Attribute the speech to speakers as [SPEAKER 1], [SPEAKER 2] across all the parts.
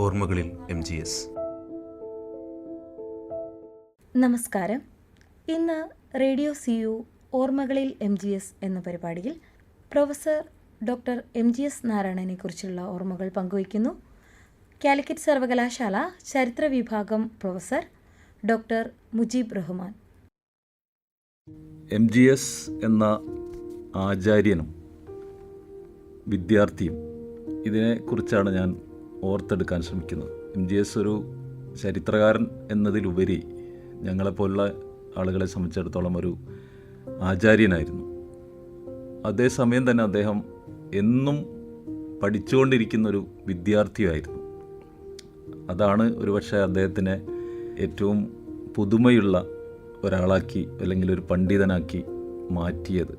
[SPEAKER 1] ഓർമ്മകളിൽ MGS.
[SPEAKER 2] നമസ്കാരം. ഇന്ന് റേഡിയോ CU ഓർമ്മകളിൽ MGS എന്ന പരിപാടിയിൽ പ്രൊഫസർ ഡോക്ടർ MGS നാരായണനെ കുറിച്ചുള്ള ഓർമ്മകൾ പങ്കുവയ്ക്കുന്നു. കാലിക്കറ്റ് സർവകലാശാല ചരിത്ര വിഭാഗം professor doctor Mujeeb Rahman.
[SPEAKER 3] MGS എന്ന ആചാര്യനും വിദ്യാർത്ഥിയും ഇതിനെക്കുറിച്ചാണ് ഞാൻ ഓർത്തെടുക്കാൻ ശ്രമിക്കുന്നത്. MGS ഒരു ചരിത്രകാരൻ എന്നതിലുപരി ഞങ്ങളെപ്പോലുള്ള ആളുകളെ സംബന്ധിച്ചിടത്തോളം ഒരു ആചാര്യനായിരുന്നു. അതേസമയം തന്നെ അദ്ദേഹം എന്നും പഠിച്ചുകൊണ്ടിരിക്കുന്നൊരു വിദ്യാർത്ഥിയായിരുന്നു. അതാണ് ഒരുപക്ഷെ അദ്ദേഹത്തിനെ ഏറ്റവും പുതുമയുള്ള ഒരാളാക്കി അല്ലെങ്കിൽ ഒരു പണ്ഡിതനാക്കി മാറ്റിയത്.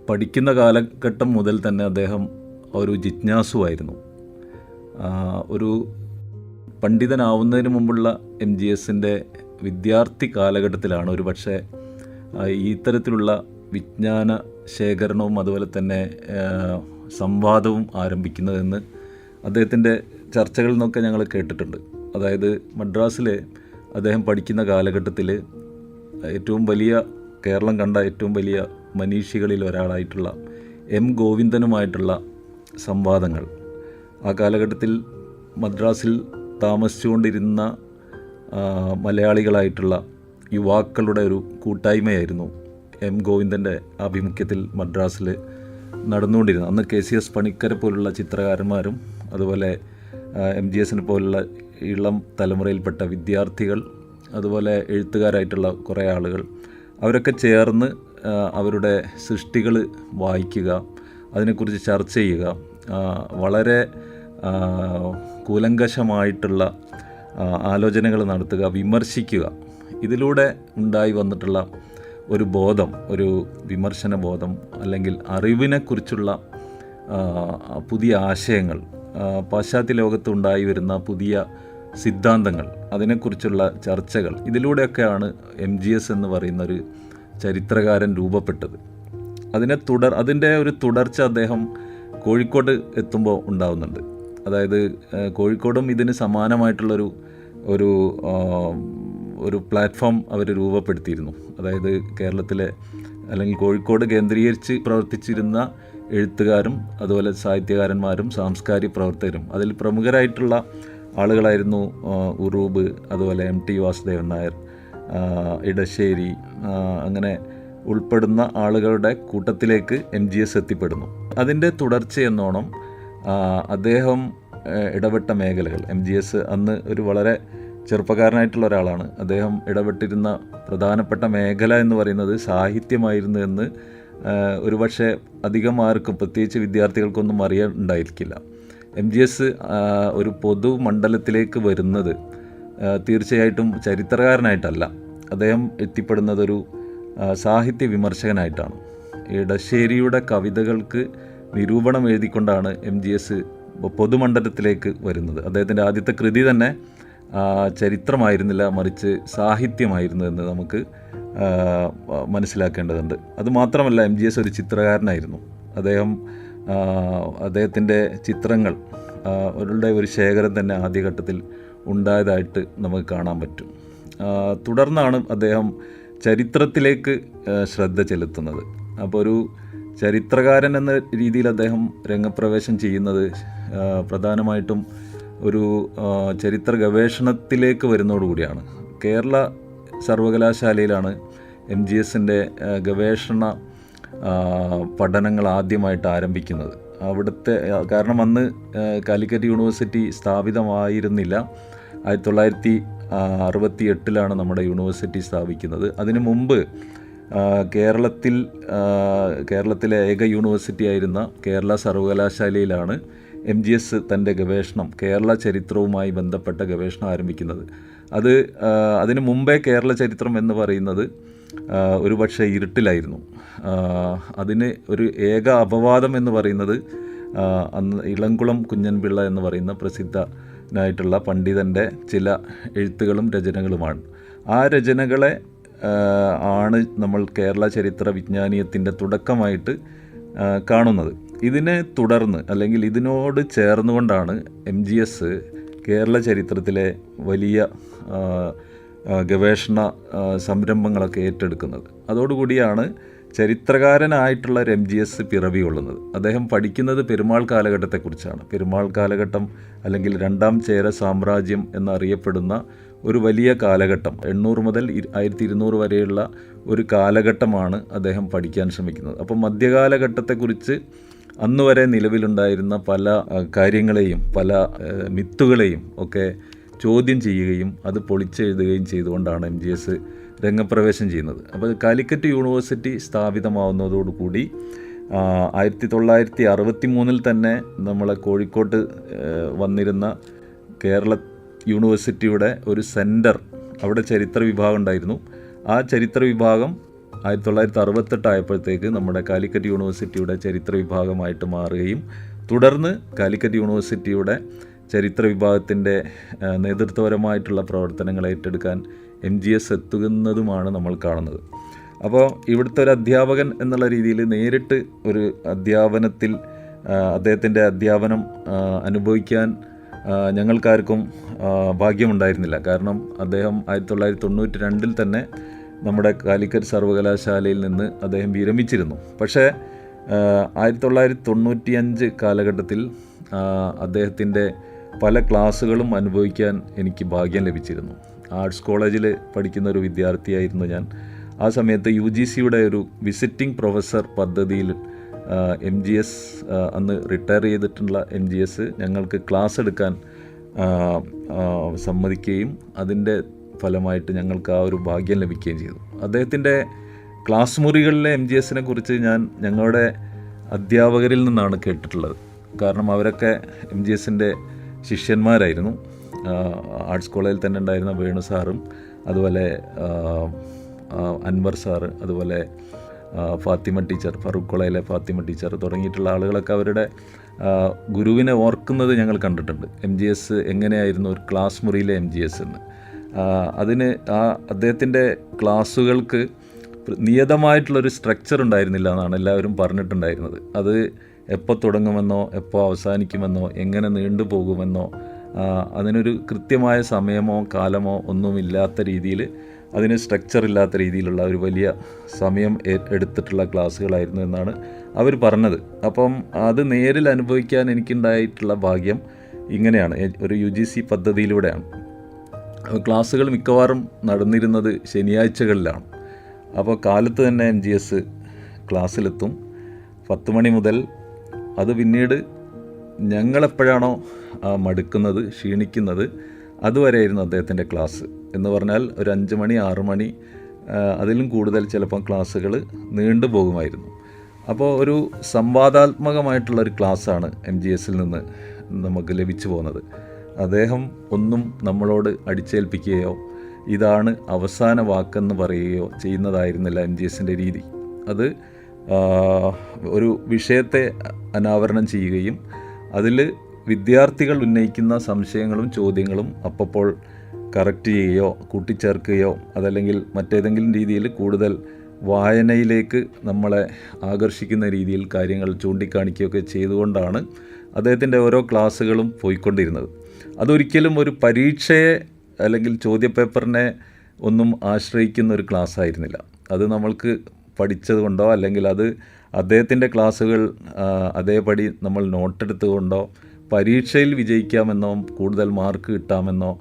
[SPEAKER 3] പഠിക്കുന്ന കാലഘട്ടം മുതൽ തന്നെ അദ്ദേഹം ഒരു ജിജ്ഞാസുവായിരുന്നു. ഒരു പണ്ഡിതനാവുന്നതിന് മുമ്പുള്ള MGSൻ്റെ വിദ്യാർത്ഥി കാലഘട്ടത്തിലാണ് ഒരുപക്ഷെ ഇത്തരത്തിലുള്ള വിജ്ഞാന ശേഖരണവും അതുപോലെ തന്നെ സംവാദവും ആരംഭിക്കുന്നതെന്ന് അദ്ദേഹത്തിൻ്റെ ചർച്ചകളിൽ നിന്നൊക്കെ ഞങ്ങൾ കേട്ടിട്ടുണ്ട്. അതായത് മദ്രാസിൽ അദ്ദേഹം പഠിക്കുന്ന കാലഘട്ടത്തിൽ ഏറ്റവും വലിയ കേരളം കണ്ട ഏറ്റവും വലിയ മനീഷികളിൽ ഒരാളായിട്ടുള്ള M. ഗോവിന്ദനുമായിട്ടുള്ള സംവാദങ്ങൾ, ആ കാലഘട്ടത്തിൽ മദ്രാസിൽ താമസിച്ചുകൊണ്ടിരുന്ന മലയാളികളായിട്ടുള്ള യുവാക്കളുടെ ഒരു കൂട്ടായ്മയായിരുന്നു M. ഗോവിന്ദൻ്റെ ആഭിമുഖ്യത്തിൽ മദ്രാസിൽ നടന്നുകൊണ്ടിരുന്നത്. അന്ന് KCS പണിക്കരെ പോലുള്ള ചിത്രകാരന്മാരും അതുപോലെ MGSനെ പോലുള്ള ഇളം തലമുറയിൽപ്പെട്ട വിദ്യാർത്ഥികൾ, അതുപോലെ എഴുത്തുകാരായിട്ടുള്ള കുറേ ആളുകൾ, അവരൊക്കെ ചേർന്ന് അവരുടെ സൃഷ്ടികൾ വായിക്കുക, അതിനെക്കുറിച്ച് ചർച്ച ചെയ്യുക, വളരെ കൂലങ്കഷമായിട്ടുള്ള ആലോചനകൾ നടത്തുക, വിമർശിക്കുക. ഇതിലൂടെ ഉണ്ടായി വന്നിട്ടുള്ള ഒരു ബോധം, ഒരു വിമർശന ബോധം അല്ലെങ്കിൽ അറിവിനെക്കുറിച്ചുള്ള പുതിയ ആശയങ്ങൾ, പാശ്ചാത്യ ലോകത്ത് ഉണ്ടായി വരുന്ന പുതിയ സിദ്ധാന്തങ്ങൾ, അതിനെക്കുറിച്ചുള്ള ചർച്ചകൾ, ഇതിലൂടെയൊക്കെയാണ് MGS എന്ന് പറയുന്നൊരു ചരിത്രകാരൻ രൂപപ്പെട്ടത്. അതിൻ്റെ ഒരു തുടർച്ച അദ്ദേഹം കോഴിക്കോട് എത്തുമ്പോൾ ഉണ്ടാവുന്നുണ്ട്. അതായത് കോഴിക്കോടും ഇതിന് സമാനമായിട്ടുള്ളൊരു ഒരു ഒരു പ്ലാറ്റ്ഫോം അവർ രൂപപ്പെടുത്തിയിരുന്നു. അതായത് കേരളത്തിലെ അല്ലെങ്കിൽ കോഴിക്കോട് കേന്ദ്രീകരിച്ച് പ്രവർത്തിച്ചിരുന്ന എഴുത്തുകാരും അതുപോലെ സാഹിത്യകാരന്മാരും സാംസ്കാരിക പ്രവർത്തകരും, അതിൽ പ്രമുഖരായിട്ടുള്ള ആളുകളായിരുന്നു ഉറൂബ്, അതുപോലെ MT വാസുദേവൻ നായർ, ഇടശ്ശേരി, അങ്ങനെ ഉൾപ്പെടുന്ന ആളുകളുടെ കൂട്ടത്തിലേക്ക് MGS എത്തിപ്പെടുന്നു. അതിൻ്റെ തുടർച്ചയെന്നോണം അദ്ദേഹം ഇടപെട്ട മേഖലകൾ, MGS അന്ന് ഒരു വളരെ ചെറുപ്പക്കാരനായിട്ടുള്ള ഒരാളാണ്. അദ്ദേഹം ഇടപെട്ടിരുന്ന പ്രധാനപ്പെട്ട മേഖല എന്ന് പറയുന്നത് സാഹിത്യമായിരുന്നു എന്ന് ഒരുപക്ഷെ അധികം ആർക്കും, പ്രത്യേകിച്ച് വിദ്യാർത്ഥികൾക്കൊന്നും അറിയാനുണ്ടായിരിക്കില്ല. MGS ഒരു പൊതുമണ്ഡലത്തിലേക്ക് വരുന്നത് തീർച്ചയായിട്ടും ചരിത്രകാരനായിട്ടല്ല. അദ്ദേഹം എത്തിപ്പെടുന്നതൊരു സാഹിത്യ വിമർശകനായിട്ടാണ്. ഇടശ്ശേരിയുടെ കവിതകൾക്ക് നിരൂപണം എഴുതിക്കൊണ്ടാണ് MGS പൊതുമണ്ഡലത്തിലേക്ക് വരുന്നത്. അദ്ദേഹത്തിൻ്റെ ആദ്യത്തെ കൃതി തന്നെ ചരിത്രമായിരുന്നില്ല, മറിച്ച് സാഹിത്യമായിരുന്നു എന്ന് നമുക്ക് മനസ്സിലാക്കേണ്ടതുണ്ട്. അതുമാത്രമല്ല, MGS ഒരു ചിത്രകാരനായിരുന്നു. അദ്ദേഹത്തിൻ്റെ ചിത്രങ്ങൾ ഒരു ശേഖരം തന്നെ ആദ്യഘട്ടത്തിൽ ഉണ്ടായതായിട്ട് നമുക്ക് കാണാൻ പറ്റും. തുടർന്നാണ് അദ്ദേഹം ചരിത്രത്തിലേക്ക് ശ്രദ്ധ ചെലുത്തുന്നത്. അപ്പോൾ ഒരു ചരിത്രകാരൻ എന്ന രീതിയിൽ അദ്ദേഹം രംഗപ്രവേശം ചെയ്യുന്നത് പ്രധാനമായിട്ടും ഒരു ചരിത്ര ഗവേഷണത്തിലേക്ക് വരുന്നതോടുകൂടിയാണ്. കേരള സർവകലാശാലയിലാണ് MGSൻ്റെ ഗവേഷണ പഠനങ്ങൾ ആദ്യമായിട്ട് ആരംഭിക്കുന്നത്. അവിടുത്തെ കാരണം അന്ന് കാലിക്കറ്റ് യൂണിവേഴ്സിറ്റി സ്ഥാപിതമായിരുന്നില്ല. 1968 നമ്മുടെ യൂണിവേഴ്സിറ്റി സ്ഥാപിക്കുന്നത്. അതിനു മുമ്പ് കേരളത്തിലെ ഏക യൂണിവേഴ്സിറ്റി ആയിരുന്ന കേരള സർവകലാശാലയിലാണ് MGS തൻ്റെ ഗവേഷണം, കേരള ചരിത്രവുമായി ബന്ധപ്പെട്ട ഗവേഷണം ആരംഭിക്കുന്നത്. അതിനു മുമ്പേ കേരള ചരിത്രം എന്ന് പറയുന്നത് ഒരുപക്ഷെ ഇരുട്ടിലായിരുന്നു. അതിന് ഒരു ഏക അപവാദം എന്ന് പറയുന്നത് അന്ന് ഇളംകുളം കുഞ്ഞൻപിള്ള എന്ന് പറയുന്ന പ്രസിദ്ധനായിട്ടുള്ള പണ്ഡിതൻ്റെ ചില എഴുത്തുകളും രചനകളുമാണ്. ആ രചനകളെ ആണ് നമ്മൾ കേരള ചരിത്ര വിജ്ഞാനീയത്തിൻ്റെ തുടക്കമായിട്ട് കാണുന്നത്. ഇതിനെ തുടർന്ന് അല്ലെങ്കിൽ ഇതിനോട് ചേർന്നുകൊണ്ടാണ് MGS കേരള ചരിത്രത്തിലെ വലിയ ഗവേഷണ സംരംഭങ്ങളൊക്കെ ഏറ്റെടുക്കുന്നത്. അതോടുകൂടിയാണ് ചരിത്രകാരനായിട്ടുള്ള ഒരു MGS പിറവി കൊള്ളുന്നത്. അദ്ദേഹം പഠിക്കുന്നത് പെരുമാൾ കാലഘട്ടത്തെക്കുറിച്ചാണ്. പെരുമാൾ കാലഘട്ടം അല്ലെങ്കിൽ രണ്ടാം ചേര സാമ്രാജ്യം എന്നറിയപ്പെടുന്ന ഒരു വലിയ കാലഘട്ടം, 800 മുതൽ 1200 വരെയുള്ള ഒരു കാലഘട്ടമാണ് അദ്ദേഹം പഠിക്കാൻ ശ്രമിക്കുന്നത്. അപ്പോൾ മധ്യകാലഘട്ടത്തെക്കുറിച്ച് അന്ന് വരെ നിലവിലുണ്ടായിരുന്ന പല കാര്യങ്ങളെയും പല മിത്തുകളെയും ഒക്കെ ചോദ്യം ചെയ്യുകയും അത് പൊളിച്ചെഴുതുകയും ചെയ്തുകൊണ്ടാണ് MGS രംഗപ്രവേശം ചെയ്യുന്നത്. അപ്പോൾ കാലിക്കറ്റ് യൂണിവേഴ്സിറ്റി സ്ഥാപിതമാവുന്നതോടുകൂടി 1963 തന്നെ നമ്മളെ കോഴിക്കോട്ട് വന്നിരുന്ന കേരള യൂണിവേഴ്സിറ്റിയുടെ ഒരു സെൻറ്റർ, അവിടെ ചരിത്ര വിഭാഗം ഉണ്ടായിരുന്നു. ആ ചരിത്ര വിഭാഗം 1968 ആയപ്പോഴത്തേക്ക് നമ്മുടെ കാലിക്കറ്റ് യൂണിവേഴ്സിറ്റിയുടെ ചരിത്ര വിഭാഗമായിട്ട് മാറുകയും തുടർന്ന് കാലിക്കറ്റ് യൂണിവേഴ്സിറ്റിയുടെ ചരിത്ര വിഭാഗത്തിൻ്റെ നേതൃത്വപരമായിട്ടുള്ള പ്രവർത്തനങ്ങൾ ഏറ്റെടുക്കാൻ MGS എത്തുന്നതുമാണ് നമ്മൾ കാണുന്നത്. അപ്പോൾ ഇവിടുത്തെ ഒരു അധ്യാപകൻ എന്നുള്ള രീതിയിൽ നേരിട്ട് ഒരു അധ്യാപനത്തിൽ അദ്ദേഹത്തിൻ്റെ അധ്യാപനം അനുഭവിക്കാൻ ഞങ്ങൾക്കാർക്കും ഭാഗ്യമുണ്ടായിരുന്നില്ല. കാരണം അദ്ദേഹം 1992 തന്നെ നമ്മുടെ കാലിക്കറ്റ് സർവകലാശാലയിൽ നിന്ന് അദ്ദേഹം വിരമിച്ചിരുന്നു. പക്ഷേ 1995 കാലഘട്ടത്തിൽ അദ്ദേഹത്തിൻ്റെ പല ക്ലാസ്സുകളും അനുഭവിക്കാൻ എനിക്ക് ഭാഗ്യം ലഭിച്ചിരുന്നു. ആർട്സ് കോളേജിൽ പഠിക്കുന്ന ഒരു വിദ്യാർത്ഥിയായിരുന്നു ഞാൻ. ആ സമയത്ത് UGCയുടെ ഒരു വിസിറ്റിംഗ് പ്രൊഫസർ പദ്ധതിയിൽ MGS അന്ന് റിട്ടയർ ചെയ്തിട്ടുള്ള MGS ഞങ്ങൾക്ക് ക്ലാസ് എടുക്കാൻ സമ്മതിക്കുകയും അതിൻ്റെ ഫലമായിട്ട് ഞങ്ങൾക്ക് ആ ഒരു ഭാഗ്യം ലഭിക്കുകയും ചെയ്തു. അദ്ദേഹത്തിൻ്റെ ക്ലാസ് മുറികളിലെ MGSനെ കുറിച്ച് ഞാൻ ഞങ്ങളുടെ അധ്യാപകരിൽ നിന്നാണ് കേട്ടിട്ടുള്ളത്. കാരണം അവരൊക്കെ MGSൻ്റെ ശിഷ്യന്മാരായിരുന്നു. ആർട്സ് കോളേജിൽ തന്നെ ഉണ്ടായിരുന്ന വേണു സാറും അതുപോലെ അൻവർ സാറ്, അതുപോലെ ഫാത്തിമ ടീച്ചർ, ഫറൂഖ് കോളേജിലെ ഫാത്തിമ ടീച്ചർ തുടങ്ങിയിട്ടുള്ള ആളുകളൊക്കെ അവരുടെ ഗുരുവിനെ ഓർക്കുന്നത് ഞങ്ങൾ കണ്ടിട്ടുണ്ട്. MGS എങ്ങനെയായിരുന്നു ഒരു ക്ലാസ് മുറിയിലെ MGS എന്ന്. അതിന് അദ്ദേഹത്തിൻ്റെ ക്ലാസ്സുകൾക്ക് നിയതമായിട്ടുള്ളൊരു സ്ട്രക്ചർ ഉണ്ടായിരുന്നില്ല എന്നാണ് എല്ലാവരും പറഞ്ഞിട്ടുണ്ടായിരുന്നത്. അത് എപ്പോൾ തുടങ്ങുമെന്നോ എപ്പോൾ അവസാനിക്കുമെന്നോ എങ്ങനെ നീണ്ടുപോകുമെന്നോ അതിനൊരു കൃത്യമായ സമയമോ കാലമോ ഒന്നുമില്ലാത്ത രീതിയിൽ, അതിന് സ്ട്രക്ചർ ഇല്ലാത്ത രീതിയിലുള്ള ഒരു വലിയ സമയം എടുത്തിട്ടുള്ള ക്ലാസ്സുകളായിരുന്നു എന്നാണ് അവർ പറഞ്ഞത്. അപ്പം അത് നേരിൽ അനുഭവിക്കാൻ എനിക്കുണ്ടായിട്ടുള്ള ഭാഗ്യം ഇങ്ങനെയാണ്, ഒരു UGC പദ്ധതിയിലൂടെയാണ്. ക്ലാസ്സുകൾ മിക്കവാറും നടന്നിരുന്നത് ശനിയാഴ്ചകളിലാണ്. അപ്പോൾ കാലത്ത് തന്നെ MGS ക്ലാസ്സിലെത്തും 10 മണി മുതൽ. അത് പിന്നീട് ഞങ്ങളെപ്പോഴാണോ മടുക്കുന്നത്, ക്ഷീണിക്കുന്നത്, അതുവരെയായിരുന്നു അദ്ദേഹത്തിൻ്റെ ക്ലാസ്. എന്ന് പറഞ്ഞാൽ ഒരു 5 മണി 6 മണി അതിലും കൂടുതൽ ചിലപ്പം ക്ലാസ്സുകൾ നീണ്ടു പോകുമായിരുന്നു. അപ്പോൾ ഒരു സംവാദാത്മകമായിട്ടുള്ളൊരു ക്ലാസ്സാണ് MGSൽ നിന്ന് നമുക്ക് ലഭിച്ചു പോകുന്നത്. അദ്ദേഹം ഒന്നും നമ്മളോട് അടിച്ചേൽപ്പിക്കുകയോ ഇതാണ് അവസാന വാക്കെന്ന് പറയുകയോ ചെയ്യുന്നതായിരുന്നില്ല MGSൻ്റെ രീതി. അത് ഒരു വിഷയത്തെ അനാവരണം ചെയ്യുകയും അതിൽ വിദ്യാർത്ഥികൾ ഉന്നയിക്കുന്ന സംശയങ്ങളും ചോദ്യങ്ങളും അപ്പോൾ കറക്റ്റ് ചെയ്യുകയോ കൂട്ടിച്ചേർക്കുകയോ അതല്ലെങ്കിൽ മറ്റേതെങ്കിലും രീതിയിൽ കൂടുതൽ വായനയിലേക്ക് നമ്മളെ ആകർഷിക്കുന്ന രീതിയിൽ കാര്യങ്ങൾ ചൂണ്ടിക്കാണിക്കുകയൊക്കെ ചെയ്തുകൊണ്ടാണ് അദ്ദേഹത്തിൻ്റെ ഓരോ ക്ലാസ്സുകളും പോയിക്കൊണ്ടിരുന്നത്. അതൊരിക്കലും ഒരു പരീക്ഷയെ അല്ലെങ്കിൽ ചോദ്യപേപ്പറിനെ ഒന്നും ആശ്രയിക്കുന്ന ഒരു ക്ലാസ് ആയിരുന്നില്ല. അത് നമ്മൾക്ക് പഠിച്ചത് കൊണ്ടോ അല്ലെങ്കിൽ അത് അദ്ദേഹത്തിൻ്റെ ക്ലാസ്സുകൾ അതേപടി നമ്മൾ നോട്ടെടുത്തുകൊണ്ടോ പരീക്ഷയിൽ വിജയിക്കാമെന്നോ കൂടുതൽ മാർക്ക് കിട്ടാമെന്നോ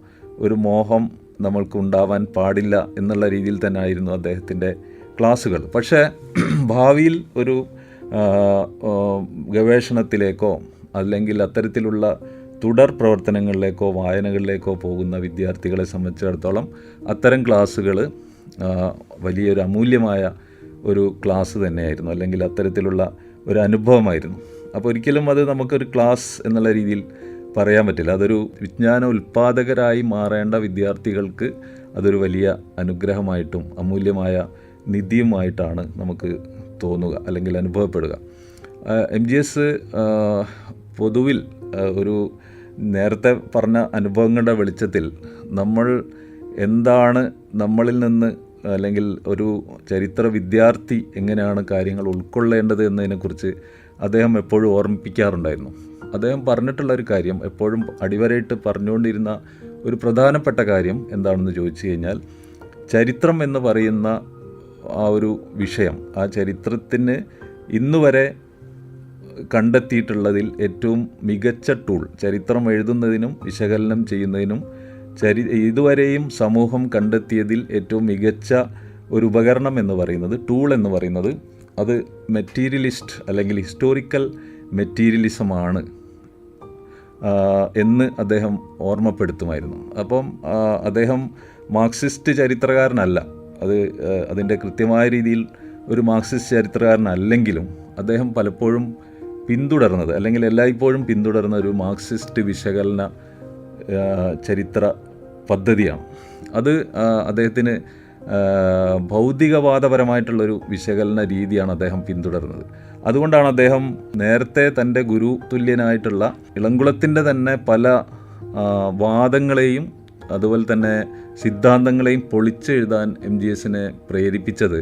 [SPEAKER 3] ഒരു മോഹം നമ്മൾക്ക് ഉണ്ടാവാൻ പാടില്ല എന്നുള്ള രീതിയിൽ തന്നെ ആയിരുന്നു അദ്ദേഹത്തിൻ്റെ ക്ലാസ്സുകൾ. പക്ഷേ ഭാവിയിൽ ഒരു ഗവേഷണത്തിലേക്കോ അല്ലെങ്കിൽ അത്തരത്തിലുള്ള തുടർ പ്രവർത്തനങ്ങളിലേക്കോ വായനകളിലേക്കോ പോകുന്ന വിദ്യാർത്ഥികളെ സംബന്ധിച്ചിടത്തോളം അത്തരം ക്ലാസ്സുകൾ വലിയൊരു അമൂല്യമായ ഒരു ക്ലാസ് തന്നെയായിരുന്നു, അല്ലെങ്കിൽ അത്തരത്തിലുള്ള ഒരു അനുഭവമായിരുന്നു. അപ്പോൾ ഒരിക്കലും അത് നമുക്കൊരു ക്ലാസ് എന്നുള്ള രീതിയിൽ പറയാൻ പറ്റില്ല. അതൊരു വിജ്ഞാന ഉൽപ്പാദകരായി മാറേണ്ട വിദ്യാർത്ഥികൾക്ക് അതൊരു വലിയ അനുഗ്രഹമായിട്ടും അമൂല്യമായ നിധിയുമായിട്ടാണ് നമുക്ക് തോന്നുക അല്ലെങ്കിൽ അനുഭവപ്പെടുക. MGS പൊതുവിൽ ഒരു നേരത്തെ പറഞ്ഞ അനുഭവങ്ങളുടെ വെളിച്ചത്തിൽ നമ്മൾ എന്താണ് നമ്മളിൽ നിന്ന് അല്ലെങ്കിൽ ഒരു ചരിത്ര വിദ്യാർത്ഥി എങ്ങനെയാണ് കാര്യങ്ങൾ ഉൾക്കൊള്ളേണ്ടത് എന്നതിനെക്കുറിച്ച് അദ്ദേഹം എപ്പോഴും ഓർമ്മിപ്പിക്കാറുണ്ടായിരുന്നു. അദ്ദേഹം പറഞ്ഞിട്ടുള്ള ഒരു കാര്യം, എപ്പോഴും അടിവരയിട്ട് പറഞ്ഞുകൊണ്ടിരുന്ന ഒരു പ്രധാനപ്പെട്ട കാര്യം എന്താണെന്ന് ചോദിച്ചു കഴിഞ്ഞാൽ, ചരിത്രം എന്ന് പറയുന്ന ആ ഒരു വിഷയം, ആ ചരിത്രത്തിന് ഇന്നുവരെ കണ്ടെത്തിയിട്ടുള്ളതിൽ ഏറ്റവും മികച്ച ടൂൾ, ചരിത്രം എഴുതുന്നതിനും വിശകലനം ചെയ്യുന്നതിനും ഇതുവരെയും സമൂഹം കണ്ടെത്തിയതിൽ ഏറ്റവും മികച്ച ഒരു ഉപകരണം എന്ന് പറയുന്നത്, ടൂൾ എന്ന് പറയുന്നത്, അത് മെറ്റീരിയലിസ്റ്റ് അല്ലെങ്കിൽ ഹിസ്റ്റോറിക്കൽ മെറ്റീരിയലിസമാണ് എന്ന് അദ്ദേഹം ഓർമ്മപ്പെടുത്തുമായിരുന്നു. അപ്പം അദ്ദേഹം മാർക്സിസ്റ്റ് ചരിത്രകാരനല്ല, അതിൻ്റെ കൃത്യമായ രീതിയിൽ ഒരു മാർക്സിസ്റ്റ് ചരിത്രകാരനല്ലെങ്കിലും അദ്ദേഹം പലപ്പോഴും പിന്തുടർന്നത്, അല്ലെങ്കിൽ എല്ലായ്പ്പോഴും പിന്തുടർന്ന ഒരു മാർക്സിസ്റ്റ് വിശകലന ചരിത്ര പദ്ധതിയാണ്. അത് അദ്ദേഹത്തിന് ഭൗതികവാദപരമായിട്ടുള്ളൊരു വിശകലന രീതിയാണ് അദ്ദേഹം പിന്തുടർന്നത്. അതുകൊണ്ടാണ് അദ്ദേഹം നേരത്തെ തൻ്റെ ഗുരു തുല്യനായിട്ടുള്ള ഇളംകുളത്തിൻ്റെ തന്നെ പല വാദങ്ങളെയും അതുപോലെ തന്നെ സിദ്ധാന്തങ്ങളെയും പൊളിച്ചെഴുതാൻ MGSനെ പ്രേരിപ്പിച്ചത്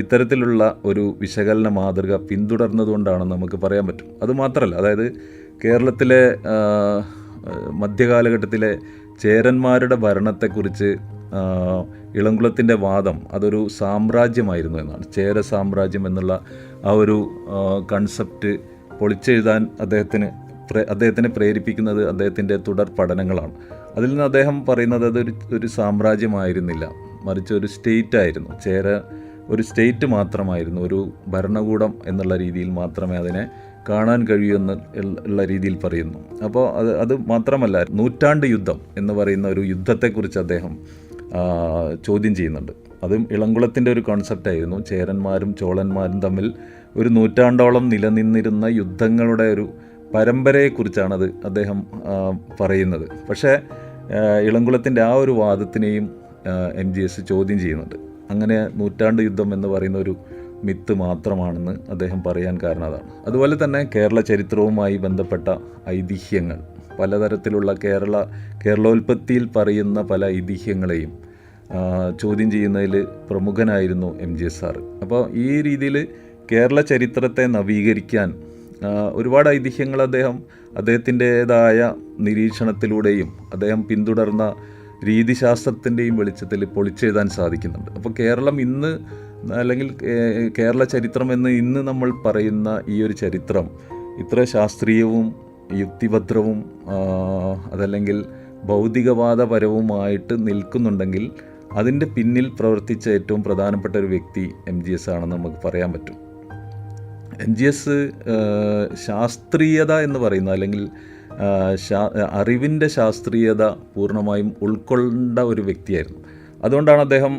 [SPEAKER 3] ഇത്തരത്തിലുള്ള ഒരു വിശകലന മാതൃക പിന്തുടർന്നതുകൊണ്ടാണെന്ന് നമുക്ക് പറയാൻ പറ്റും. അതുമാത്രമല്ല, അതായത് കേരളത്തിലെ മധ്യകാലഘട്ടത്തിലെ ചേരന്മാരുടെ ഭരണത്തെക്കുറിച്ച് ഇളംകുളത്തിൻ്റെ വാദം അതൊരു സാമ്രാജ്യമായിരുന്നു എന്നാണ്. ചേര സാമ്രാജ്യം എന്നുള്ള ആ ഒരു കൺസെപ്റ്റ് പൊളിച്ചെഴുതാൻ അദ്ദേഹത്തിനെ പ്രേരിപ്പിക്കുന്നത് അദ്ദേഹത്തിൻ്റെ തുടർ പഠനങ്ങളാണ്. അതിൽ നിന്ന് അദ്ദേഹം പറയുന്നത് അതൊരു സാമ്രാജ്യമായിരുന്നില്ല, മറിച്ച് ഒരു സ്റ്റേറ്റ് ആയിരുന്നു. ചേര ഒരു സ്റ്റേറ്റ് മാത്രമായിരുന്നു, ഒരു ഭരണകൂടം എന്നുള്ള രീതിയിൽ മാത്രമേ അതിനെ കാണാൻ കഴിയുമെന്ന് ഉള്ള രീതിയിൽ പറയുന്നു. അപ്പോൾ അത് മാത്രമല്ല, നൂറ്റാണ്ട് യുദ്ധം എന്ന് പറയുന്ന ഒരു യുദ്ധത്തെക്കുറിച്ച് അദ്ദേഹം ചോദ്യം ചെയ്യുന്നുണ്ട്. അതും ഇളംകുളത്തിൻ്റെ ഒരു കോൺസെപ്റ്റായിരുന്നു. ചേരന്മാരും ചോളന്മാരും തമ്മിൽ ഒരു നൂറ്റാണ്ടോളം നിലനിന്നിരുന്ന യുദ്ധങ്ങളുടെ ഒരു പരമ്പരയെക്കുറിച്ചാണ് അദ്ദേഹം പറയുന്നത്. പക്ഷേ ഇളംകുളത്തിൻ്റെ ആ ഒരു വാദത്തിനെയും MGS ചോദ്യം ചെയ്യുന്നുണ്ട്. അങ്ങനെ നൂറ്റാണ്ട് യുദ്ധം എന്ന് പറയുന്ന ഒരു മിത്ത് മാത്രമാണെന്ന് അദ്ദേഹം പറയാൻ കാരണം അതാണ്. അതുപോലെ തന്നെ കേരള ചരിത്രവുമായി ബന്ധപ്പെട്ട ഐതിഹ്യങ്ങൾ, പലതരത്തിലുള്ള കേരളോൽപ്പത്തിയിൽ പറയുന്ന പല ഐതിഹ്യങ്ങളെയും ചോദ്യം ചെയ്യുന്നതിൽ പ്രമുഖനായിരുന്നു MGS സാറ്. അപ്പോൾ ഈ രീതിയിൽ കേരള ചരിത്രത്തെ നവീകരിക്കാൻ ഒരുപാട് ഐതിഹ്യങ്ങൾ അദ്ദേഹത്തിൻ്റേതായ നിരീക്ഷണത്തിലൂടെയും അദ്ദേഹം പിന്തുടർന്ന രീതിശാസ്ത്രത്തിൻ്റെയും വെളിച്ചത്തിൽ പൊളിച്ചെഴുതാൻ സാധിക്കുന്നുണ്ട്. അപ്പോൾ കേരളം ഇന്ന്, അല്ലെങ്കിൽ കേരള ചരിത്രം എന്ന് ഇന്ന് നമ്മൾ പറയുന്ന ഈ ഒരു ചരിത്രം ഇത്ര ശാസ്ത്രീയവും യുക്തിഭദ്രവും അതല്ലെങ്കിൽ ഭൗതികവാദപരവുമായിട്ട് നിൽക്കുന്നുണ്ടെങ്കിൽ അതിൻ്റെ പിന്നിൽ പ്രവർത്തിച്ച ഏറ്റവും പ്രധാനപ്പെട്ട ഒരു വ്യക്തി MGS ആണെന്ന് നമുക്ക് പറയാൻ പറ്റും. MGS ശാസ്ത്രീയത എന്ന് പറയുന്ന, അല്ലെങ്കിൽ അറിവിൻ്റെ ശാസ്ത്രീയത പൂർണ്ണമായും ഉൾക്കൊണ്ട ഒരു വ്യക്തിയായിരുന്നു. അതുകൊണ്ടാണ് അദ്ദേഹം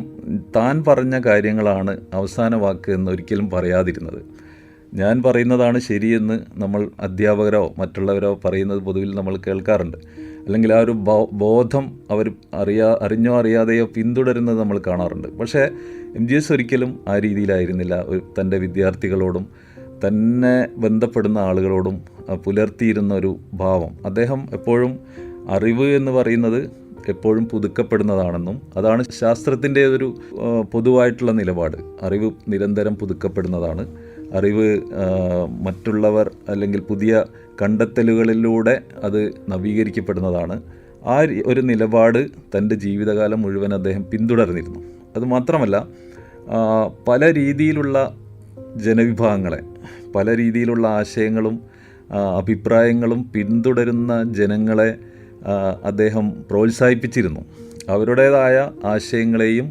[SPEAKER 3] താൻ പറഞ്ഞ കാര്യങ്ങളാണ് അവസാന വാക്ക് എന്ന് ഒരിക്കലും പറയാതിരുന്നത്. ഞാൻ പറയുന്നതാണ് ശരിയെന്ന് നമ്മൾ അധ്യാപകരോ മറ്റുള്ളവരോ പറയുന്നത് പൊതുവിൽ നമ്മൾ കേൾക്കാറുണ്ട്. അല്ലെങ്കിൽ ആ ഒരു ബോധം അവർ അറിഞ്ഞോ അറിയാതെയോ പിന്തുടരുന്നത് നമ്മൾ കാണാറുണ്ട്. പക്ഷേ MGS ഒരിക്കലും ആ രീതിയിലായിരുന്നില്ല തൻ്റെ വിദ്യാർത്ഥികളോടും തന്നെ ബന്ധപ്പെടുന്ന ആളുകളോടും പുലർത്തിയിരുന്ന ഒരു ഭാവം. അദ്ദേഹം എപ്പോഴും അറിവ് എന്ന് പറയുന്നത് എപ്പോഴും പുതുക്കപ്പെടുന്നതാണെന്നും അതാണ് ശാസ്ത്രത്തിൻ്റെ ഒരു പൊതുവായിട്ടുള്ള നിലപാട്. അറിവ് നിരന്തരം പുതുക്കപ്പെടുന്നതാണ്. അറിവ് മറ്റുള്ളവർ അല്ലെങ്കിൽ പുതിയ കണ്ടെത്തലുകളിലൂടെ അത് നവീകരിക്കപ്പെടുന്നതാണ്. ആ ഒരു നിലപാട് തൻ്റെ ജീവിതകാലം മുഴുവൻ അദ്ദേഹം പിന്തുടർന്നിരുന്നു. അതുമാത്രമല്ല, പല രീതിയിലുള്ള ജനവിഭാഗങ്ങളെ, പല രീതിയിലുള്ള ആശയങ്ങളും അഭിപ്രായങ്ങളും പിന്തുടരുന്ന ജനങ്ങളെ അദ്ദേഹം പ്രോത്സാഹിപ്പിച്ചിരുന്നു. അവരുടേതായ ആശയങ്ങളെയും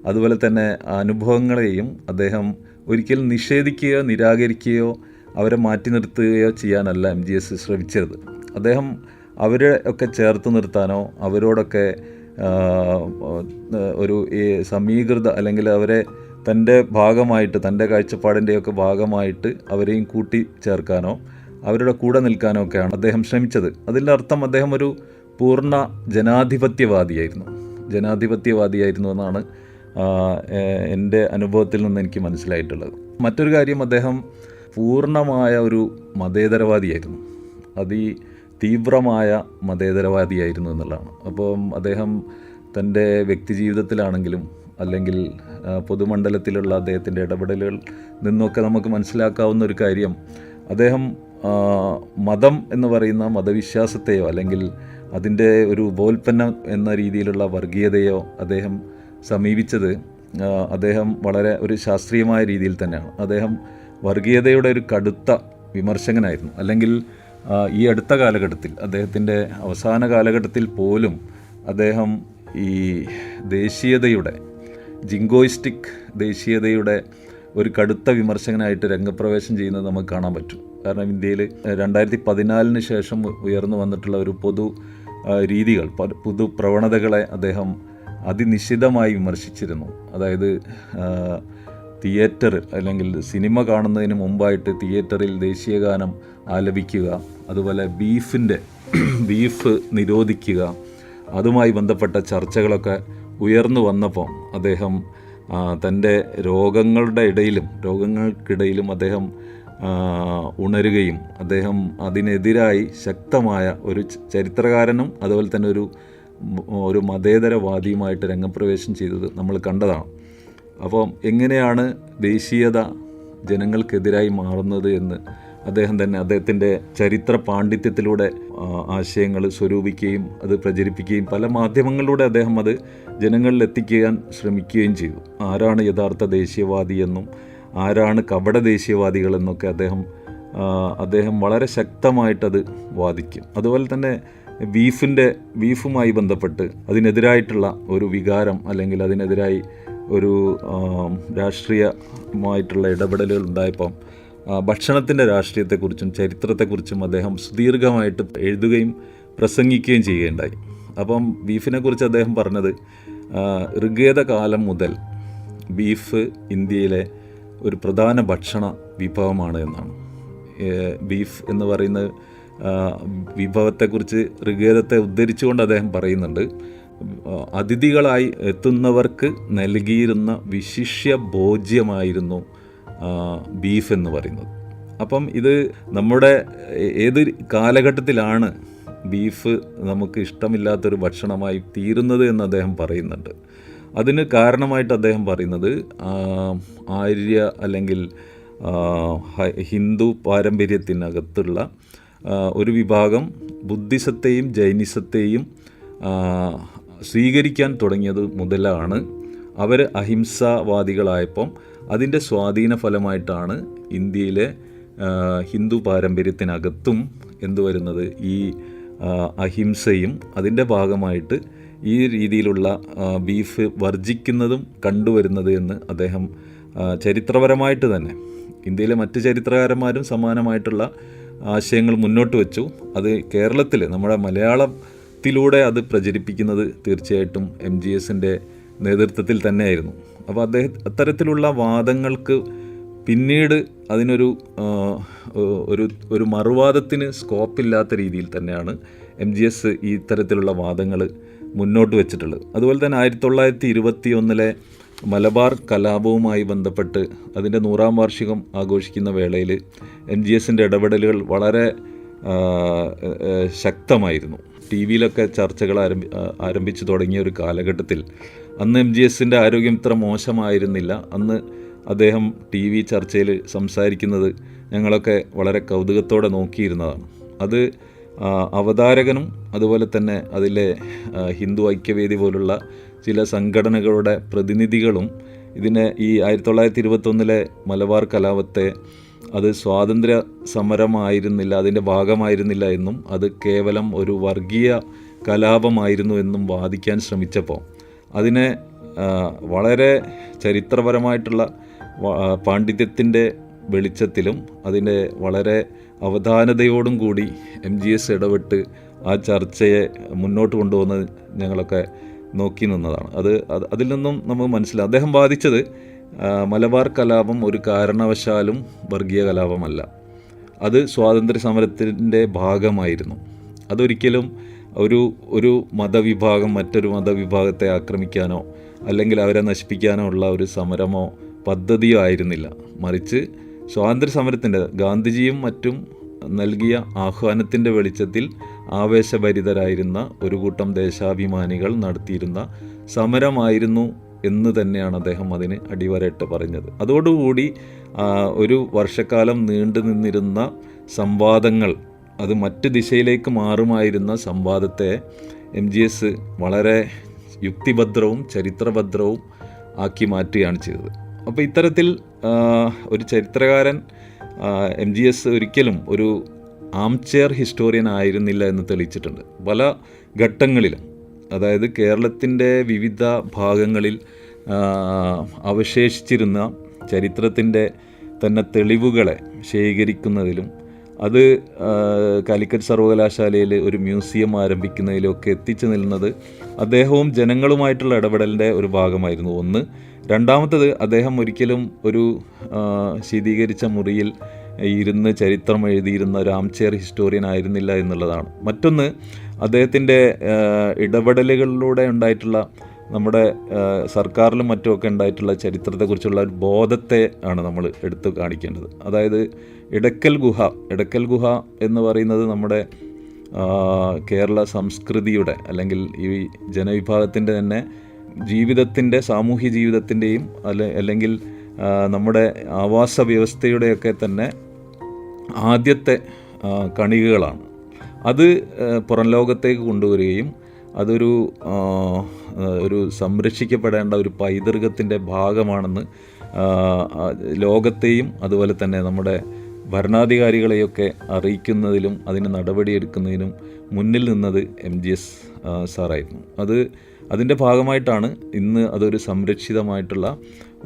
[SPEAKER 3] അതുപോലെ തന്നെ അനുഭവങ്ങളെയും അദ്ദേഹം ഒരിക്കലും നിഷേധിക്കുകയോ നിരാകരിക്കുകയോ അവരെ മാറ്റി നിർത്തുകയോ ചെയ്യാനല്ല MGS ശ്രമിച്ചത്. അദ്ദേഹം അവരെ ഒക്കെ ചേർത്ത് നിർത്താനോ അവരോടൊക്കെ ഒരു സമീകൃത, അല്ലെങ്കിൽ അവരെ തൻ്റെ ഭാഗമായിട്ട്, തൻ്റെ കാഴ്ചപ്പാടിൻ്റെയൊക്കെ ഭാഗമായിട്ട് അവരെയും കൂട്ടി ചേർക്കാനോ അവരുടെ കൂടെ നിൽക്കാനോ ഒക്കെയാണ് അദ്ദേഹം ശ്രമിച്ചത്. അതിൻ്റെ അർത്ഥം അദ്ദേഹം ഒരു പൂർണ്ണ ജനാധിപത്യവാദിയായിരുന്നു എന്നാണ് എൻ്റെ അനുഭവത്തിൽ നിന്ന് എനിക്ക് മനസ്സിലായിട്ടുള്ളത്. മറ്റൊരു കാര്യം, അദ്ദേഹം പൂർണ്ണമായ ഒരു മതേതരവാദിയായിരുന്നു. തീവ്രമായ മതേതരവാദിയായിരുന്നു എന്നുള്ളതാണ്. അപ്പം അദ്ദേഹം തൻ്റെ വ്യക്തിജീവിതത്തിലാണെങ്കിലും അല്ലെങ്കിൽ പൊതുമണ്ഡലത്തിലുള്ള അദ്ദേഹത്തിൻ്റെ ഇടപെടലുകൾ നിന്നൊക്കെ നമുക്ക് മനസ്സിലാക്കാവുന്ന ഒരു കാര്യം, അദ്ദേഹം മതം എന്ന് പറയുന്ന മതവിശ്വാസത്തെയോ അല്ലെങ്കിൽ അതിൻ്റെ ഒരു ഉപോൽപ്പന്നം എന്ന രീതിയിലുള്ള വർഗീയതയോ അദ്ദേഹം സമീപിച്ചത് അദ്ദേഹം വളരെ ഒരു ശാസ്ത്രീയമായ രീതിയിൽ തന്നെയാണ്. അദ്ദേഹം വർഗീയതയുടെ ഒരു കടുത്ത വിമർശകനായിരുന്നു. അല്ലെങ്കിൽ ഈ അടുത്ത കാലഘട്ടത്തിൽ, അദ്ദേഹത്തിൻ്റെ അവസാന കാലഘട്ടത്തിൽ പോലും അദ്ദേഹം ഈ ദേശീയതയുടെ, ജിങ്കോയിസ്റ്റിക് ദേശീയതയുടെ ഒരു കടുത്ത വിമർശകനായിട്ട് രംഗപ്രവേശം ചെയ്യുന്നത് നമുക്ക് കാണാൻ പറ്റും. കാരണം ഇന്ത്യയിൽ 2014 ശേഷം ഉയർന്നു വന്നിട്ടുള്ള ഒരു പൊതു രീതികൾ, പൊതു പ്രവണതകളെ അദ്ദേഹം അതിനിശിതമായി വിമർശിച്ചിരുന്നു. അതായത് തിയേറ്റർ അല്ലെങ്കിൽ സിനിമ കാണുന്നതിന് മുമ്പായിട്ട് തിയേറ്ററിൽ ദേശീയഗാനം ആലപിക്കുക, അതുപോലെ ബീഫ് നിരോധിക്കുക, അതുമായി ബന്ധപ്പെട്ട ചർച്ചകളൊക്കെ ഉയർന്നു വന്നപ്പോൾ അദ്ദേഹം തൻ്റെ രോഗങ്ങൾക്കിടയിലും അദ്ദേഹം ഉണരുകയും അദ്ദേഹം അതിനെതിരായി ശക്തമായ ഒരു ചരിത്രകാരനും അതുപോലെ തന്നെ ഒരു മതേതരവാദിയുമായിട്ട് രംഗപ്രവേശം ചെയ്തത് നമ്മൾ കണ്ടതാണ്. അപ്പം എങ്ങനെയാണ് ദേശീയത ജനങ്ങൾക്കെതിരായി മാറുന്നത് എന്ന് അദ്ദേഹത്തിൻ്റെ ചരിത്ര പാണ്ഡിത്യത്തിലൂടെ ആശയങ്ങൾ സ്വരൂപിക്കുകയും അത് പ്രചരിപ്പിക്കുകയും പല മാധ്യമങ്ങളിലൂടെ അദ്ദേഹം അത് ജനങ്ങളിൽ എത്തിക്കാൻ ശ്രമിക്കുകയും ചെയ്തു. ആരാണ് യഥാർത്ഥ ദേശീയവാദി എന്നും ആരാണ് കപട ദേശീയവാദികളെന്നൊക്കെ അദ്ദേഹം വളരെ ശക്തമായിട്ടത് വാദിക്കും. അതുപോലെ തന്നെ ബീഫുമായി ബന്ധപ്പെട്ട് അതിനെതിരായിട്ടുള്ള ഒരു വികാരം അല്ലെങ്കിൽ അതിനെതിരായി ഒരു രാഷ്ട്രീയമായിട്ടുള്ള ഇടപെടലുകൾ ഉണ്ടായപ്പം ഭക്ഷണത്തിൻ്റെ രാഷ്ട്രീയത്തെക്കുറിച്ചും ചരിത്രത്തെക്കുറിച്ചും അദ്ദേഹം സുദീർഘമായിട്ട് എഴുതുകയും പ്രസംഗിക്കുകയും ചെയ്യുകയുണ്ടായി. അപ്പം ബീഫിനെക്കുറിച്ച് അദ്ദേഹം പറഞ്ഞത് ഋഗ്വേദ കാലം മുതൽ ബീഫ് ഇന്ത്യയിലെ ഒരു പ്രധാന ഭക്ഷണ വിഭവമാണ് എന്നാണ്. ബീഫ് എന്ന് പറയുന്ന വിഭവത്തെക്കുറിച്ച് ഋഗ്വേദത്തെ ഉദ്ധരിച്ചുകൊണ്ട് അദ്ദേഹം പറയുന്നുണ്ട്, അതിഥികളായി എത്തുന്നവർക്ക് നൽകിയിരുന്ന വിശിഷ്യ ഭോജ്യമായിരുന്നു ബീഫ് എന്ന് പറയുന്നത്. അപ്പം ഇത് നമ്മുടെ ഏത് കാലഘട്ടത്തിലാണ് ബീഫ് നമുക്ക് ഇഷ്ടമില്ലാത്തൊരു ഭക്ഷണമായി തീരുന്നത് എന്ന് അദ്ദേഹം പറയുന്നുണ്ട്. അതിന് കാരണമായിട്ട് അദ്ദേഹം പറയുന്നത് ആര്യ അല്ലെങ്കിൽ ഹിന്ദു പാരമ്പര്യത്തിനകത്തുള്ള ഒരു വിഭാഗം ബുദ്ധിസത്തെയും ജൈനിസത്തെയും സ്വീകരിക്കാൻ തുടങ്ങിയത് മുതലാണ് അവർ അഹിംസാവാദികളായപ്പം അതിൻ്റെ സ്വാധീന ഫലമായിട്ടാണ് ഇന്ത്യയിലെ ഹിന്ദു പാരമ്പര്യത്തിനകത്തും വരുന്നത് ഈ അഹിംസയും അതിൻ്റെ ഭാഗമായിട്ട് ഈ രീതിയിലുള്ള ബീഫ് വർജിക്കുന്നതും കണ്ടുവരുന്നത് എന്ന് അദ്ദേഹം ചരിത്രപരമായിട്ട് തന്നെ ഇന്ത്യയിലെ മറ്റ് ചരിത്രകാരന്മാരും സമാനമായിട്ടുള്ള ആശയങ്ങൾ മുന്നോട്ട് വെച്ചു. അത് കേരളത്തിൽ നമ്മുടെ മലയാളത്തിലൂടെ അത് പ്രചരിപ്പിക്കുന്നത് തീർച്ചയായിട്ടും MGSൻ്റെ നേതൃത്വത്തിൽ തന്നെയായിരുന്നു. അപ്പോൾ അത്തരത്തിലുള്ള വാദങ്ങൾക്ക് പിന്നീട് അതിനൊരു മറുവാദത്തിന് സ്കോപ്പില്ലാത്ത രീതിയിൽ തന്നെയാണ് MGS ഈ ഇത്തരത്തിലുള്ള വാദങ്ങൾ മുന്നോട്ട് വെച്ചിട്ടുള്ളത്. അതുപോലെ തന്നെ 1921 മലബാർ കലാപവുമായി ബന്ധപ്പെട്ട് അതിൻ്റെ 100ാം വാർഷികം ആഘോഷിക്കുന്ന വേളയിൽ MGSൻ്റെ ഇടപെടലുകൾ വളരെ ശക്തമായിരുന്നു. TV-യിലൊക്കെ ചർച്ചകൾ ആരംഭിച്ചു തുടങ്ങിയ ഒരു കാലഘട്ടത്തിൽ അന്ന് MGSൻ്റെ ആരോഗ്യം ഇത്ര മോശമായിരുന്നില്ല. അന്ന് അദ്ദേഹം TV ചർച്ചയിൽ സംസാരിക്കുന്നത് ഞങ്ങളൊക്കെ വളരെ കൗതുകത്തോടെ നോക്കിയിരുന്നതാണ്. അത് അവതാരകനും അതുപോലെ തന്നെ അതിലെ ഹിന്ദു ഐക്യവേദി പോലുള്ള ചില സംഘടനകളുടെ പ്രതിനിധികളും ഇതിനെ ഈ 1921 മലബാർ കലാപത്തെ അത് സ്വാതന്ത്ര്യ സമരമായിരുന്നില്ല, അതിൻ്റെ ഭാഗമായിരുന്നില്ല എന്നും അത് കേവലം ഒരു വർഗീയ കലാപമായിരുന്നു എന്നും വാദിക്കാൻ ശ്രമിച്ചപ്പോൾ അതിനെ വളരെ ചരിത്രപരമായിട്ടുള്ള പാണ്ഡിത്യത്തിൻ്റെ വെളിച്ചത്തിലും അതിൻ്റെ വളരെ അവധാനതയോടും കൂടി MGS ഇടപെട്ട് ആ ചർച്ചയെ മുന്നോട്ട് കൊണ്ടുപോകുന്നത് ഞങ്ങളൊക്കെ നോക്കി നിന്നതാണ്. അതിൽ നിന്നും നമുക്ക് മനസ്സിലാവും അദ്ദേഹം വാദിച്ചത് മലബാർ കലാപം ഒരു കാരണവശാലും വർഗീയ കലാപമല്ല, അത് സ്വാതന്ത്ര്യ സമരത്തിൻ്റെ ഭാഗമായിരുന്നു. അതൊരിക്കലും ഒരു മതവിഭാഗം മറ്റൊരു മതവിഭാഗത്തെ ആക്രമിക്കാനോ അല്ലെങ്കിൽ അവരെ നശിപ്പിക്കാനോ ഉള്ള ഒരു സമരമോ പദ്ധതിയോ ആയിരുന്നില്ല. മറിച്ച് സ്വാതന്ത്ര്യ സമരത്തിൻ്റെ ഗാന്ധിജിയും മറ്റും നൽകിയ ആഹ്വാനത്തിൻ്റെ വെളിച്ചത്തിൽ ആവേശഭരിതരായിരുന്ന ഒരു കൂട്ടം ദേശാഭിമാനികൾ നടത്തിയിരുന്ന സമരമായിരുന്നു എന്ന് തന്നെയാണ് അദ്ദേഹം അതിന് അടിവരയിട്ട് പറഞ്ഞത്. അതോടുകൂടി ഒരു വർഷക്കാലം നീണ്ടു നിന്നിരുന്ന സംവാദങ്ങൾ, അത് മറ്റ് ദിശയിലേക്ക് മാറുമായിരുന്ന സംവാദത്തെ MGS വളരെ യുക്തിഭദ്രവും ചരിത്രഭദ്രവും ആക്കി മാറ്റുകയാണ് ചെയ്തത്. അപ്പോൾ ഇത്തരത്തിൽ ഒരു ചരിത്രകാരൻ MGS ഒരിക്കലും ഒരു ആംചെയർ ഹിസ്റ്റോറിയൻ ആയിരുന്നില്ല എന്ന് തെളിയിച്ചിട്ടുണ്ട്. പല ഘട്ടങ്ങളിലും, അതായത് കേരളത്തിൻ്റെ വിവിധ ഭാഗങ്ങളിൽ അവശേഷിച്ചിരുന്ന ചരിത്രത്തിൻ്റെ തന്നെ തെളിവുകളെ ശേഖരിക്കുന്നതിലും അത് കാലിക്കറ്റ് സർവകലാശാലയിൽ ഒരു മ്യൂസിയം ആരംഭിക്കുന്നതിലൊക്കെ എത്തിച്ചു നിൽക്കുന്നത് അദ്ദേഹവും ജനങ്ങളുമായിട്ടുള്ള ഇടപെടലിൻ്റെ ഒരു ഭാഗമായിരുന്നു. ഒന്ന്. രണ്ടാമത്തത്, അദ്ദേഹം ഒരിക്കലും ഒരു ശീതീകരിച്ച മുറിയിൽ ഇരുന്ന് ചരിത്രം എഴുതിയിരുന്ന ഒരു ആംചെയർ ഹിസ്റ്റോറിയൻ ആയിരുന്നില്ല എന്നുള്ളതാണ്. മറ്റൊന്ന്, അദ്ദേഹത്തിൻ്റെ ഇടപെടലുകളിലൂടെ ഉണ്ടായിട്ടുള്ള നമ്മുടെ സർക്കാരിലും മറ്റുമൊക്കെ ഉണ്ടായിട്ടുള്ള ചരിത്രത്തെക്കുറിച്ചുള്ള ഒരു ബോധത്തെ ആണ് നമ്മൾ എടുത്തു കാണിക്കേണ്ടത്. അതായത് ഇടക്കൽ ഗുഹ എന്ന് പറയുന്നത് നമ്മുടെ കേരള സംസ്കൃതിയുടെ അല്ലെങ്കിൽ ഈ ജനവിഭാഗത്തിൻ്റെ തന്നെ ജീവിതത്തിൻ്റെ, സാമൂഹ്യ ജീവിതത്തിൻ്റെയും അല്ലെങ്കിൽ നമ്മുടെ ആവാസ വ്യവസ്ഥയുടെയൊക്കെ തന്നെ ആദ്യത്തെ കണികകളാണ്. അത് പുറം ലോകത്തേക്ക് കൊണ്ടുവരികയും അതൊരു സംരക്ഷിക്കപ്പെടേണ്ട ഒരു പൈതൃകത്തിൻ്റെ ഭാഗമാണെന്ന് ലോകത്തെയും അതുപോലെ തന്നെ നമ്മുടെ ഭരണാധികാരികളെയൊക്കെ അറിയിക്കുന്നതിലും അതിന് നടപടിയെടുക്കുന്നതിനും മുന്നിൽ നിന്നത് MGS സാറായിരുന്നു. അതിൻ്റെ ഭാഗമായിട്ടാണ് ഇന്ന് അതൊരു സംരക്ഷിതമായിട്ടുള്ള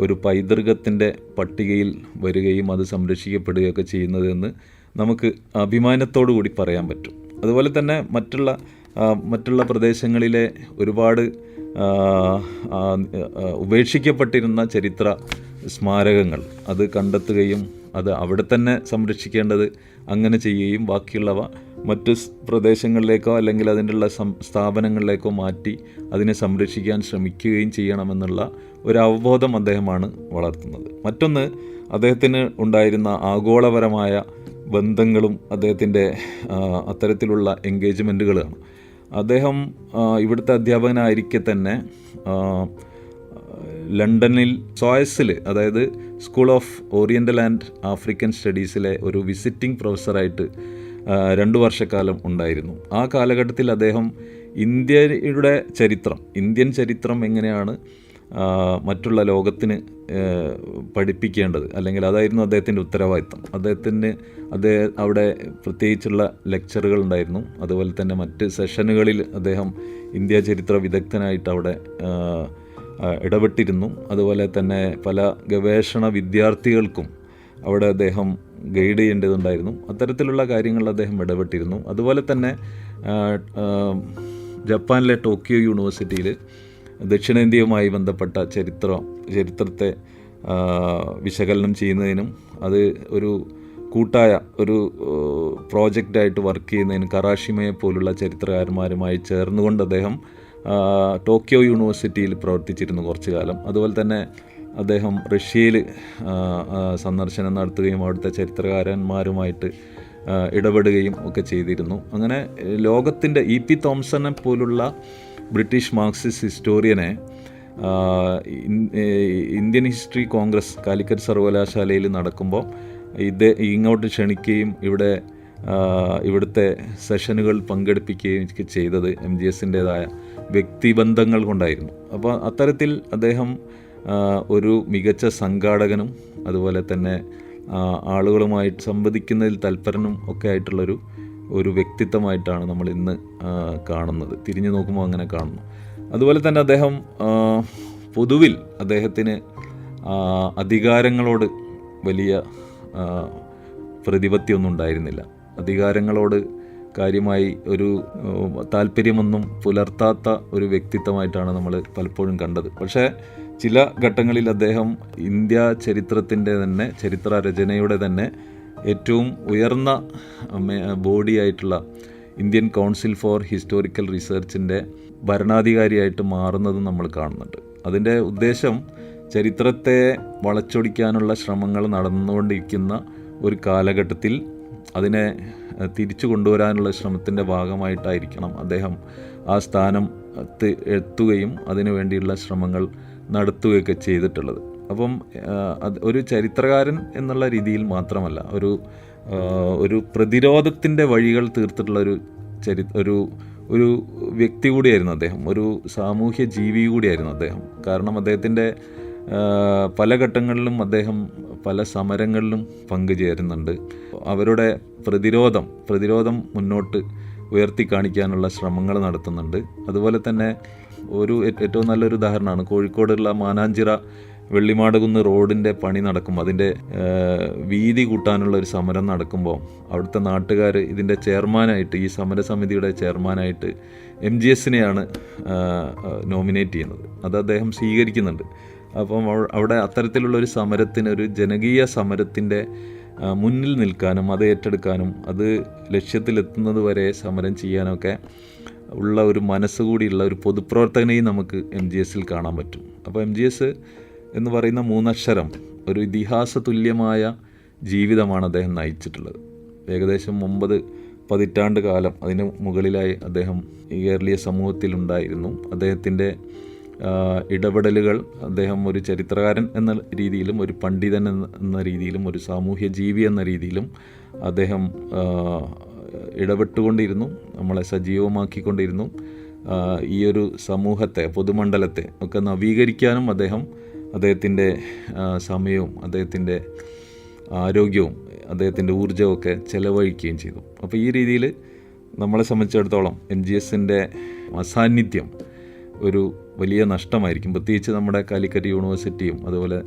[SPEAKER 3] ഒരു പൈതൃകത്തിൻ്റെ പട്ടികയിൽ വരികയും അത് സംരക്ഷിക്കപ്പെടുകയൊക്കെ ചെയ്യുന്നതെന്ന് നമുക്ക് അഭിമാനത്തോടു കൂടി പറയാൻ പറ്റും. അതുപോലെ തന്നെ മറ്റുള്ള പ്രദേശങ്ങളിലെ ഒരുപാട് ഉപേക്ഷിക്കപ്പെട്ടിരുന്ന ചരിത്ര സ്മാരകങ്ങൾ അത് കണ്ടെത്തുകയും അത് അവിടെ തന്നെ സംരക്ഷിക്കേണ്ടത് അങ്ങനെ ചെയ്യുകയും ബാക്കിയുള്ളവ മറ്റ് പ്രദേശങ്ങളിലേക്കോ അല്ലെങ്കിൽ അതിനുള്ള സ്ഥാപനങ്ങളിലേക്കോ മാറ്റി അതിനെ സംരക്ഷിക്കാൻ ശ്രമിക്കുകയും ചെയ്യണമെന്നുള്ള ഒരു അവബോധം അദ്ദേഹമാണ് വളർത്തുന്നത്. മറ്റൊന്ന്, അദ്ദേഹത്തിന് ഉണ്ടായിരുന്ന ആഗോളപരമായ ബന്ധങ്ങളും അദ്ദേഹത്തിൻ്റെ അത്തരത്തിലുള്ള എൻഗേജ്മെൻറ്റുകളാണ്. അദ്ദേഹം ഇവിടുത്തെ അധ്യാപകനായിരിക്കെ തന്നെ ലണ്ടനിൽ സോയസിൽ, അതായത് school of oriental and African സ്റ്റഡീസിലെ ഒരു വിസിറ്റിംഗ് പ്രൊഫസറായിട്ട് 2 വർഷക്കാലം ഉണ്ടായിരുന്നു. ആ കാലഘട്ടത്തിൽ അദ്ദേഹം ഇന്ത്യൻ ചരിത്രം എങ്ങനെയാണ് മറ്റുള്ള ലോകത്തിന് പഠിപ്പിക്കേണ്ടത്, അല്ലെങ്കിൽ അതായിരുന്നു അദ്ദേഹത്തിൻ്റെ ഉത്തരവാദിത്തം. അദ്ദേഹം അവിടെ പ്രത്യേകിച്ചുള്ള ലെക്ചറുകൾ ഉണ്ടായിരുന്നു. അതുപോലെ തന്നെ മറ്റ് സെഷനുകളിൽ അദ്ദേഹം ഇന്ത്യ ചരിത്ര വിദഗ്ധനായിട്ട് അവിടെ ഇടപെട്ടിരുന്നു. അതുപോലെ തന്നെ പല ഗവേഷണ വിദ്യാർത്ഥികൾക്കും അവിടെ അദ്ദേഹം ഗൈഡ് ചെയ്യേണ്ടതുണ്ടായിരുന്നു. അത്തരത്തിലുള്ള കാര്യങ്ങളിൽ അദ്ദേഹം ഇടപെട്ടിരുന്നു. അതുപോലെ തന്നെ ജപ്പാനിലെ ടോക്കിയോ യൂണിവേഴ്സിറ്റിയിൽ ദക്ഷിണേന്ത്യയുമായി ബന്ധപ്പെട്ട ചരിത്രത്തെ വിശകലനം ചെയ്യുന്നതിനും അത് ഒരു കൂട്ടായ ഒരു പ്രോജക്റ്റായിട്ട് വർക്ക് ചെയ്യുന്നതിന് കറാഷിമയെ പോലുള്ള ചരിത്രകാരന്മാരുമായി ചേർന്നുകൊണ്ട് അദ്ദേഹം ടോക്കിയോ യൂണിവേഴ്സിറ്റിയിൽ പ്രവർത്തിച്ചിരുന്നു കുറച്ചു കാലം. അതുപോലെ തന്നെ അദ്ദേഹം റഷ്യയിൽ സന്ദർശനം നടത്തുകയും അവിടുത്തെ ചരിത്രകാരന്മാരുമായിട്ട് ഇടപെടുകയും ഒക്കെ ചെയ്തിരുന്നു. അങ്ങനെ ലോകത്തിൻ്റെ E.P. തോംസനെ പോലുള്ള ബ്രിട്ടീഷ് മാർക്സിസ്റ്റ് ഹിസ്റ്റോറിയനെ ഇന്ത്യൻ ഹിസ്റ്ററി കോൺഗ്രസ് കാലിക്കറ്റ് സർവകലാശാലയിൽ നടക്കുമ്പോൾ ഇങ്ങോട്ട് ക്ഷണിക്കുകയും ഇവിടുത്തെ സെഷനുകൾ പങ്കെടുപ്പിക്കുകയും ചെയ്തത് MGSൻ്റേതായ വ്യക്തിബന്ധങ്ങൾ കൊണ്ടായിരുന്നു. അപ്പോൾ അത്തരത്തിൽ അദ്ദേഹം ഒരു മികച്ച സംഘാടകനും അതുപോലെ തന്നെ ആളുകളുമായിട്ട് സംവദിക്കുന്നതിൽ തൽപരനും ഒക്കെ ആയിട്ടുള്ളൊരു വ്യക്തിത്വമായിട്ടാണ് നമ്മൾ ഇന്ന് കാണുന്നത്. തിരിഞ്ഞു നോക്കുമ്പോൾ അങ്ങനെ കാണുന്നു. അതുപോലെ തന്നെ അദ്ദേഹം പൊതുവിൽ അദ്ദേഹത്തിന് അധികാരങ്ങളോട് വലിയ പ്രതിപത്തിയൊന്നും ഉണ്ടായിരുന്നില്ല. അധികാരങ്ങളോട് കാര്യമായി ഒരു താല്പര്യമൊന്നും പുലർത്താത്ത ഒരു വ്യക്തിത്വമായിട്ടാണ് നമ്മൾ പലപ്പോഴും കണ്ടത്. പക്ഷേ ചില ഘട്ടങ്ങളിൽ അദ്ദേഹം ഇന്ത്യ ചരിത്രത്തിൻ്റെ തന്നെ ചരിത്ര രചനയുടെ തന്നെ ഏറ്റവും ഉയർന്ന ബോഡിയായിട്ടുള്ള ഇന്ത്യൻ കൗൺസിൽ ഫോർ ഹിസ്റ്റോറിക്കൽ റിസർച്ചിൻ്റെ ഭരണാധികാരിയായിട്ട് മാറുന്നതും നമ്മൾ കാണുന്നുണ്ട്. അതിൻ്റെ ഉദ്ദേശം ചരിത്രത്തെ വളച്ചൊടിക്കാനുള്ള ശ്രമങ്ങൾ നടന്നുകൊണ്ടിരിക്കുന്ന ഒരു കാലഘട്ടത്തിൽ അതിനെ തിരിച്ചു കൊണ്ടുവരാനുള്ള ശ്രമത്തിൻ്റെ ഭാഗമായിട്ടായിരിക്കണം അദ്ദേഹം ആ സ്ഥാനം എത്തുകയും അതിനു വേണ്ടിയുള്ള ശ്രമങ്ങൾ നടത്തുകയൊക്കെ ചെയ്തിട്ടുള്ളത്. അപ്പം ഒരു ചരിത്രകാരൻ എന്നുള്ള രീതിയിൽ മാത്രമല്ല, ഒരു ഒരു പ്രതിരോധത്തിൻ്റെ വഴികൾ തീർത്തിട്ടുള്ള ഒരു വ്യക്തി കൂടിയായിരുന്നു അദ്ദേഹം. ഒരു സാമൂഹ്യ ജീവി കൂടിയായിരുന്നു അദ്ദേഹം. കാരണം അദ്ദേഹത്തിൻ്റെ പല ഘട്ടങ്ങളിലും അദ്ദേഹം പല സമരങ്ങളിലും പങ്കുചേരുന്നുണ്ട്. അവരുടെ പ്രതിരോധം മുന്നോട്ട് ഉയർത്തി കാണിക്കാനുള്ള ശ്രമങ്ങൾ നടത്തുന്നുണ്ട്. അതുപോലെ തന്നെ ഏറ്റവും നല്ലൊരു ഉദാഹരണമാണ് കോഴിക്കോടുള്ള മാനാഞ്ചിറ വെള്ളിമാടുകുന്ന് റോഡിൻ്റെ പണി നടക്കുമ്പോൾ അതിൻ്റെ വീതി കൂട്ടാനുള്ള ഒരു സമരം നടക്കുമ്പോൾ അവിടുത്തെ നാട്ടുകാർ ഇതിൻ്റെ ചെയർമാനായിട്ട്, ഈ സമരസമിതിയുടെ ചെയർമാനായിട്ട് MGSനെയാണ് നോമിനേറ്റ് ചെയ്യുന്നത്. അത് അദ്ദേഹം സ്വീകരിക്കുന്നുണ്ട്. അപ്പം അവിടെ അത്തരത്തിലുള്ള ഒരു സമരത്തിന്, ഒരു ജനകീയ സമരത്തിൻ്റെ മുന്നിൽ നിൽക്കാനും അത് ഏറ്റെടുക്കാനും അത് ലക്ഷ്യത്തിലെത്തുന്നത് വരെ സമരം ചെയ്യാനൊക്കെ ഉള്ള ഒരു മനസ്സുകൂടിയുള്ള ഒരു പൊതുപ്രവർത്തകനെയും നമുക്ക് MGSൽ കാണാൻ പറ്റും. അപ്പോൾ MGS എന്ന് പറയുന്ന 3 അക്ഷരം ഒരു ഇതിഹാസ തുല്യമായ ജീവിതമാണ് അദ്ദേഹം നയിച്ചിട്ടുള്ളത്. ഏകദേശം 9 പതിറ്റാണ്ട് കാലം അതിന് മുകളിലായി അദ്ദേഹം ഈ കേരളീയ സമൂഹത്തിലുണ്ടായിരുന്നു. അദ്ദേഹത്തിൻ്റെ ഇടപെടലുകൾ, അദ്ദേഹം ഒരു ചരിത്രകാരൻ എന്ന രീതിയിലും ഒരു പണ്ഡിതൻ എന്ന രീതിയിലും ഒരു സാമൂഹ്യ ജീവി എന്ന രീതിയിലും അദ്ദേഹം ഇടപെട്ടുകൊണ്ടിരുന്നു, നമ്മളെ സജീവമാക്കിക്കൊണ്ടിരുന്നു. ഈ ഒരു സമൂഹത്തെ, പൊതുമണ്ഡലത്തെ ഒക്കെ നവീകരിക്കാനും അദ്ദേഹത്തിൻ്റെ സമയവും അദ്ദേഹത്തിൻ്റെ ആരോഗ്യവും അദ്ദേഹത്തിൻ്റെ ഊർജ്ജമൊക്കെ ചെലവഴിക്കുകയും ചെയ്തു. അപ്പോൾ ഈ രീതിയിൽ നമ്മളെ സംബന്ധിച്ചിടത്തോളം MGSൻ്റെ അസാന്നിധ്യം ഒരു വലിയ നഷ്ടമായിരിക്കും. പ്രത്യേകിച്ച് നമ്മുടെ കാലിക്കറ്റ് യൂണിവേഴ്സിറ്റിയും അതുപോലെ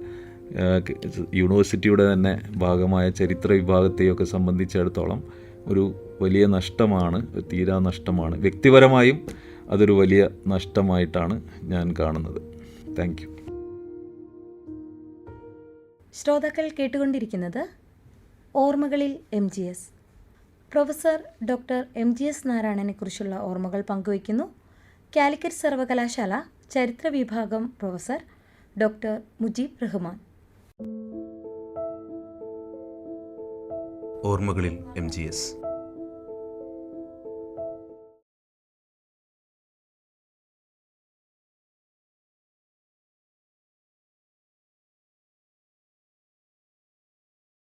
[SPEAKER 3] യൂണിവേഴ്സിറ്റിയുടെ തന്നെ ഭാഗമായ ചരിത്ര വിഭാഗത്തെയൊക്കെ സംബന്ധിച്ചിടത്തോളം ഒരു വലിയ നഷ്ടമാണ്, തീരാ നഷ്ടമാണ്. വ്യക്തിപരമായും അതൊരു വലിയ നഷ്ടമായിട്ടാണ് ഞാൻ കാണുന്നത്. Thank you.
[SPEAKER 2] ശ്രോതാക്കൾ കേട്ടുകൊണ്ടിരിക്കുന്നത് ഓർമ്മകളിൽ MGS. പ്രൊഫസർ ഡോക്ടർ MGS നാരായണനെക്കുറിച്ചുള്ള ഓർമ്മകൾ പങ്കുവയ്ക്കുന്നു കാലിക്കറ്റ് സർവകലാശാല ചരിത്ര വിഭാഗം പ്രൊഫസർ ഡോക്ടർ മുജീബ് റഹ്മാൻ.
[SPEAKER 1] ഓർമ്മകളിൽ MGS.